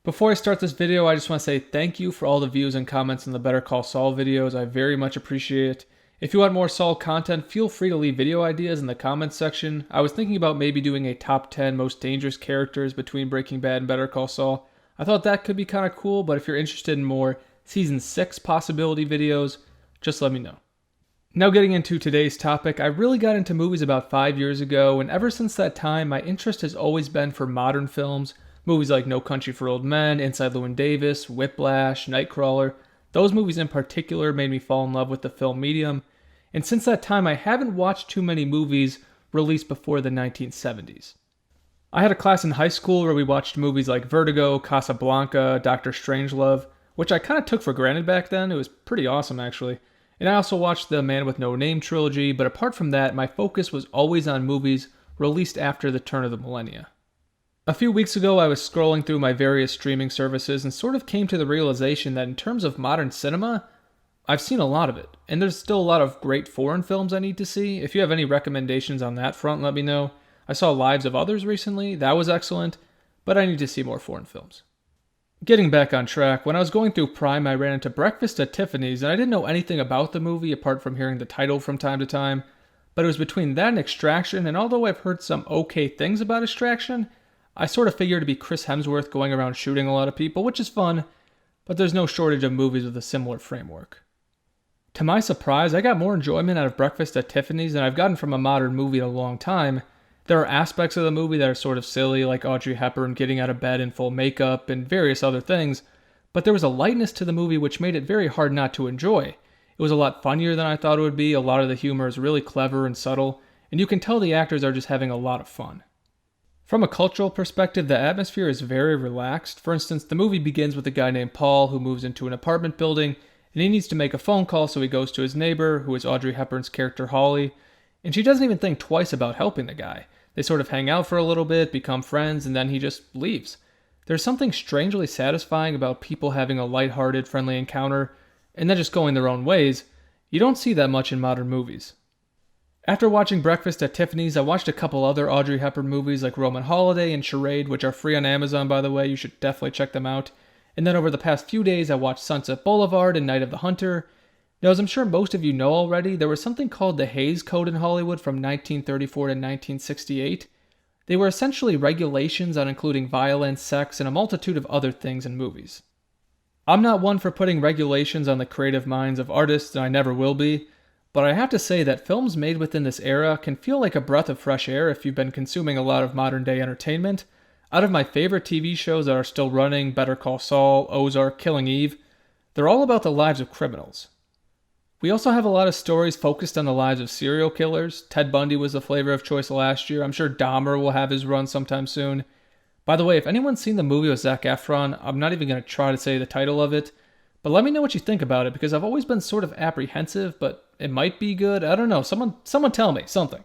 Before I start this video, I just want to say thank you for all the views and comments in the Better Call Saul videos. I very much appreciate it. If you want more Saul content, feel free to leave video ideas in the comments section. I was thinking about maybe doing a top 10 most dangerous characters between Breaking Bad and Better Call Saul. I thought that could be kind of cool, but if you're interested in more Season 6 possibility videos, just let me know. Now getting into today's topic, I really got into movies about 5 years ago, and ever since that time, my interest has always been for modern films. Movies like No Country for Old Men, Inside Llewyn Davis, Whiplash, Nightcrawler. Those movies in particular made me fall in love with the film medium, and since that time I haven't watched too many movies released before the 1970s. I had a class in high school where we watched movies like Vertigo, Casablanca, Doctor Strangelove, which I kind of took for granted back then. It was pretty awesome actually. And I also watched the Man with No Name trilogy, but apart from that, my focus was always on movies released after the turn of the millennia. A few weeks ago, I was scrolling through my various streaming services and sort of came to the realization that in terms of modern cinema, I've seen a lot of it. And there's still a lot of great foreign films I need to see. If you have any recommendations on that front, let me know. I saw Lives of Others recently. That was excellent. But I need to see more foreign films. Getting back on track, when I was going through Prime, I ran into Breakfast at Tiffany's, and I didn't know anything about the movie apart from hearing the title from time to time. But it was between that and Extraction, and although I've heard some okay things about Extraction, I sort of figured it'd be Chris Hemsworth going around shooting a lot of people, which is fun, but there's no shortage of movies with a similar framework. To my surprise, I got more enjoyment out of Breakfast at Tiffany's than I've gotten from a modern movie in a long time. There are aspects of the movie that are sort of silly, like Audrey Hepburn getting out of bed in full makeup and various other things, but there was a lightness to the movie which made it very hard not to enjoy. It was a lot funnier than I thought it would be, a lot of the humor is really clever and subtle, and you can tell the actors are just having a lot of fun. From a cultural perspective, the atmosphere is very relaxed. For instance, the movie begins with a guy named Paul who moves into an apartment building, and he needs to make a phone call, so he goes to his neighbor, who is Audrey Hepburn's character Holly, and she doesn't even think twice about helping the guy. They sort of hang out for a little bit, become friends, and then he just leaves. There's something strangely satisfying about people having a lighthearted, friendly encounter, and then just going their own ways. You don't see that much in modern movies. After watching Breakfast at Tiffany's, I watched a couple other Audrey Hepburn movies like Roman Holiday and Charade, which are free on Amazon by the way, you should definitely check them out. And then over the past few days, I watched Sunset Boulevard and Night of the Hunter. Now, as I'm sure most of you know already, there was something called the Hays Code in Hollywood from 1934 to 1968. They were essentially regulations on including violence, sex, and a multitude of other things in movies. I'm not one for putting regulations on the creative minds of artists, and I never will be. But I have to say that films made within this era can feel like a breath of fresh air if you've been consuming a lot of modern day entertainment. Out of my favorite TV shows that are still running, Better Call Saul, Ozark, Killing Eve, they're all about the lives of criminals. We also have a lot of stories focused on the lives of serial killers. Ted Bundy was the flavor of choice last year. I'm sure Dahmer will have his run sometime soon. By the way, if anyone's seen the movie with Zac Efron, I'm not even going to try to say the title of it, but let me know what you think about it because I've always been sort of apprehensive, but it might be good. I don't know. Someone tell me something.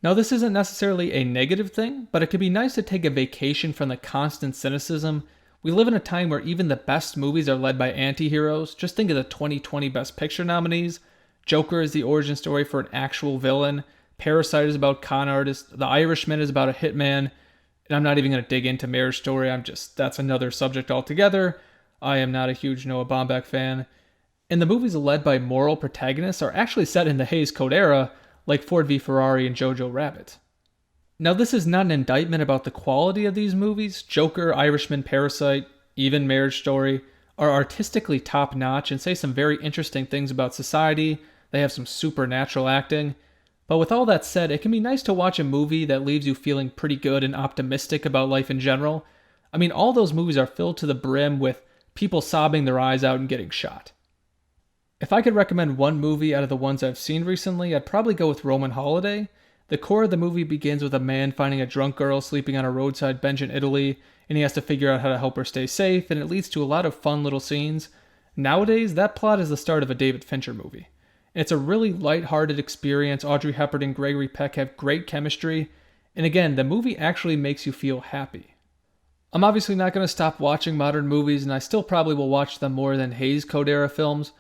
Now, this isn't necessarily a negative thing, but it could be nice to take a vacation from the constant cynicism. We live in a time where even the best movies are led by antiheroes. Just think of the 2020 Best Picture nominees. Joker is the origin story for an actual villain. Parasite is about con artists. The Irishman is about a hitman. And I'm not even going to dig into Marriage Story. That's another subject altogether. I am not a huge Noah Baumbach fan. And the movies led by moral protagonists are actually set in the Hays Code era, like Ford v Ferrari and Jojo Rabbit. Now, this is not an indictment about the quality of these movies. Joker, Irishman, Parasite, even Marriage Story are artistically top-notch and say some very interesting things about society. They have some supernatural acting. But with all that said, it can be nice to watch a movie that leaves you feeling pretty good and optimistic about life in general. I mean, all those movies are filled to the brim with people sobbing their eyes out and getting shot. If I could recommend one movie out of the ones I've seen recently, I'd probably go with Roman Holiday. The core of the movie begins with a man finding a drunk girl sleeping on a roadside bench in Italy, and he has to figure out how to help her stay safe, and it leads to a lot of fun little scenes. Nowadays, that plot is the start of a David Fincher movie. And it's a really light-hearted experience. Audrey Hepburn and Gregory Peck have great chemistry, and again, the movie actually makes you feel happy. I'm obviously not going to stop watching modern movies, and I still probably will watch them more than Hays Code era films,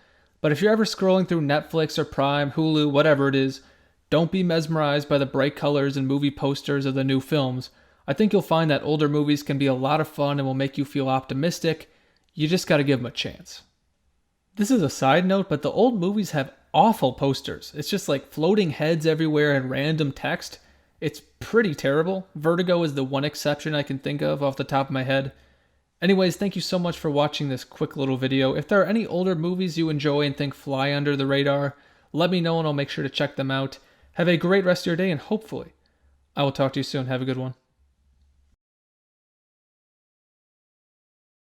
but if you're ever scrolling through Netflix or Prime, Hulu, whatever it is, don't be mesmerized by the bright colors and movie posters of the new films. I think you'll find that older movies can be a lot of fun and will make you feel optimistic. You just gotta give them a chance. This is a side note, but the old movies have awful posters. It's just like floating heads everywhere and random text. It's pretty terrible. Vertigo is the one exception I can think of off the top of my head. Anyways, thank you so much for watching this quick little video. If there are any older movies you enjoy and think fly under the radar, let me know and I'll make sure to check them out. Have a great rest of your day and hopefully I will talk to you soon. Have a good one.